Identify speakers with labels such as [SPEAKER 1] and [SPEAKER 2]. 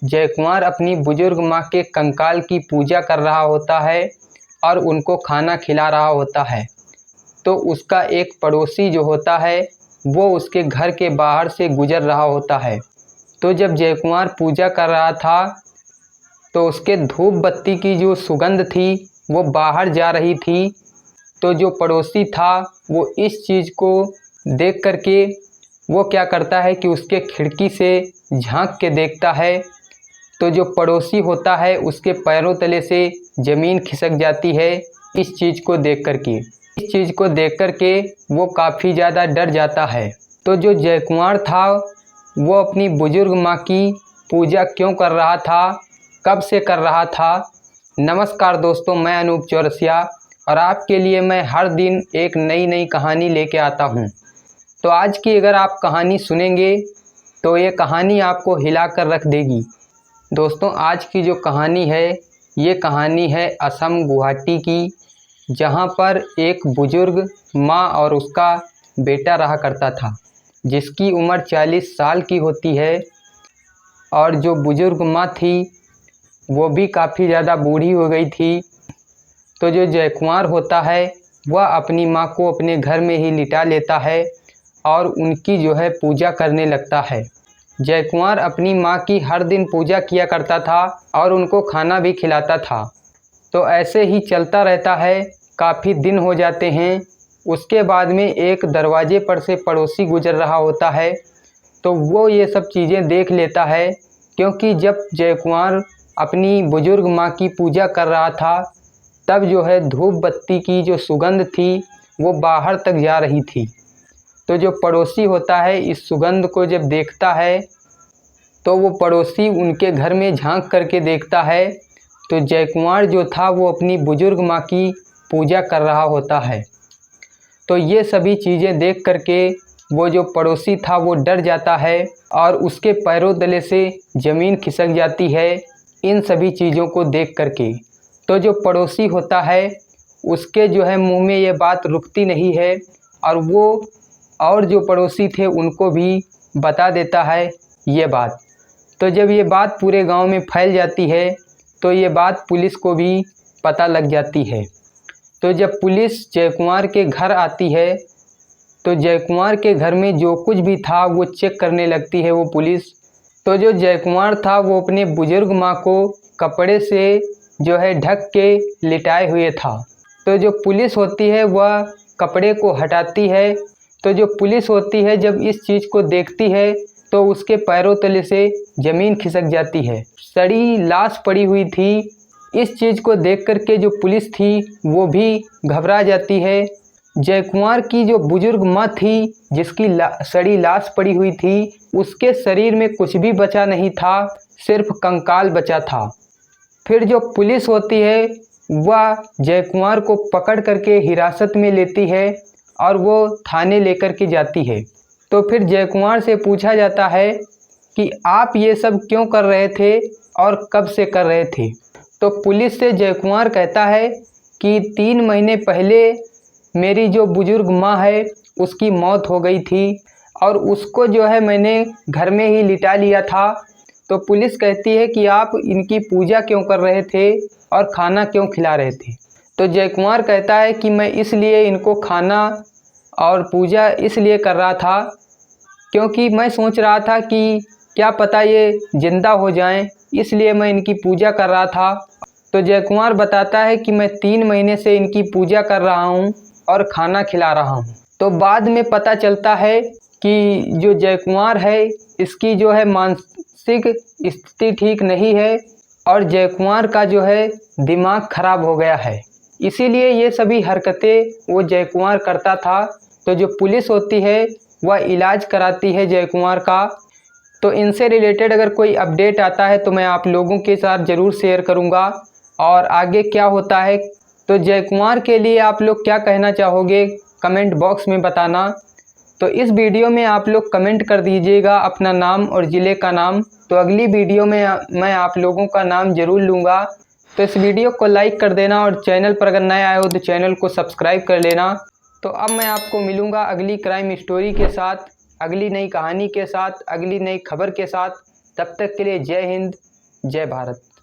[SPEAKER 1] जयकुमार अपनी बुजुर्ग माँ के कंकाल की पूजा कर रहा होता है और उनको खाना खिला रहा होता है, तो उसका एक पड़ोसी जो होता है वो उसके घर के बाहर से गुजर रहा होता है। तो जब जयकुमार पूजा कर रहा था तो उसके धूप बत्ती की जो सुगंध थी वो बाहर जा रही थी। तो जो पड़ोसी था वो इस चीज़ को देख कर के वो क्या करता है कि उसके खिड़की से झांक के देखता है। तो जो पड़ोसी होता है उसके पैरों तले से ज़मीन खिसक जाती है इस चीज़ को देख कर के। इस चीज़ को देख कर के वो काफ़ी ज़्यादा डर जाता है। तो जो जयकुमार था वो अपनी बुजुर्ग माँ की पूजा क्यों कर रहा था, कब से कर रहा था। नमस्कार दोस्तों, मैं अनूप चौरसिया और आपके लिए मैं हर दिन एक नई कहानी लेके आता हूँ। तो आज की अगर आप कहानी सुनेंगे तो ये कहानी आपको हिला कर रख देगी। दोस्तों, आज की जो कहानी है ये कहानी है असम गुवाहाटी की, जहाँ पर एक बुजुर्ग माँ और उसका बेटा रहा करता था, जिसकी उम्र 40 साल की होती है। और जो बुजुर्ग माँ थी वो भी काफ़ी ज़्यादा बूढ़ी हो गई थी। तो जो जयकुमार होता है वह अपनी माँ को अपने घर में ही लिटा लेता है और उनकी जो है पूजा करने लगता है। जयकुमार अपनी माँ की हर दिन पूजा किया करता था और उनको खाना भी खिलाता था। तो ऐसे ही चलता रहता है, काफ़ी दिन हो जाते हैं। उसके बाद में एक दरवाजे पर से पड़ोसी गुजर रहा होता है, तो वो ये सब चीज़ें देख लेता है, क्योंकि जब जयकुमार अपनी बुजुर्ग माँ की पूजा कर रहा था तब जो है धूप बत्ती की जो सुगंध थी वो बाहर तक जा रही थी। तो जो पड़ोसी होता है इस सुगंध को जब देखता है तो वो पड़ोसी उनके घर में झांक करके देखता है, तो जयकुमार जो था वो अपनी बुजुर्ग माँ की पूजा कर रहा होता है। तो ये सभी चीज़ें देख करके वो जो पड़ोसी था वो डर जाता है और उसके पैरों तले से ज़मीन खिसक जाती है इन सभी चीज़ों को देख करके। तो जो पड़ोसी होता है उसके जो है मुंह में ये बात रुकती नहीं है और वो और जो पड़ोसी थे उनको भी बता देता है ये बात। तो जब ये बात पूरे गांव में फैल जाती है तो ये बात पुलिस को भी पता लग जाती है। तो जब पुलिस जयकुमार के घर आती है तो जयकुमार के घर में जो कुछ भी था वो चेक करने लगती है वो पुलिस। तो जो जयकुमार था वो अपने बुजुर्ग माँ को कपड़े से जो है ढक के लिटाए हुए था। तो जो पुलिस होती है वह कपड़े को हटाती है। तो जो पुलिस होती है जब इस चीज़ को देखती है तो उसके पैरों तले से ज़मीन खिसक जाती है, सड़ी लाश पड़ी हुई थी। इस चीज़ को देख कर के जो पुलिस थी वो भी घबरा जाती है। जयकुमार की जो बुजुर्ग माँ थी जिसकी सड़ी लाश पड़ी हुई थी उसके शरीर में कुछ भी बचा नहीं था, सिर्फ कंकाल बचा था। फिर जो पुलिस होती है वह जयकुमार को पकड़ करके हिरासत में लेती है और वो थाने लेकर के जाती है। तो फिर जयकुमार से पूछा जाता है कि आप ये सब क्यों कर रहे थे और कब से कर रहे थे। तो पुलिस से जयकुमार कहता है कि 3 महीने पहले मेरी जो बुजुर्ग माँ है उसकी मौत हो गई थी और उसको जो है मैंने घर में ही लिटा लिया था। तो पुलिस कहती है कि आप इनकी पूजा क्यों कर रहे थे और खाना क्यों खिला रहे थे। तो जयकुमार कहता है कि मैं इसलिए इनको खाना और पूजा इसलिए कर रहा था क्योंकि मैं सोच रहा था कि क्या पता ये ज़िंदा हो जाएं, इसलिए मैं इनकी पूजा कर रहा था। तो जयकुमार बताता है कि मैं 3 महीने से इनकी पूजा कर रहा हूँ और खाना खिला रहा हूँ। तो बाद में पता चलता है कि जो जयकुमार है इसकी जो है मानसिक स्थिति ठीक नहीं है और जयकुमार का जो है दिमाग खराब हो गया है, इसीलिए ये सभी हरकतें वो जयकुमार करता था। तो जो पुलिस होती है वह इलाज कराती है जयकुमार का। तो इनसे रिलेटेड अगर कोई अपडेट आता है तो मैं आप लोगों के साथ ज़रूर शेयर करूंगा और आगे क्या होता है। तो जयकुमार के लिए आप लोग क्या कहना चाहोगे कमेंट बॉक्स में बताना। तो इस वीडियो में आप लोग कमेंट कर दीजिएगा अपना नाम और ज़िले का नाम, तो अगली वीडियो में मैं आप लोगों का नाम ज़रूर लूँगा। तो इस वीडियो को लाइक कर देना और चैनल पर अगर नए आए हो तो चैनल को सब्सक्राइब कर लेना। तो अब मैं आपको मिलूँगा अगली क्राइम स्टोरी के साथ, अगली नई कहानी के साथ, अगली नई खबर के साथ। तब तक के लिए जय हिंद, जय भारत।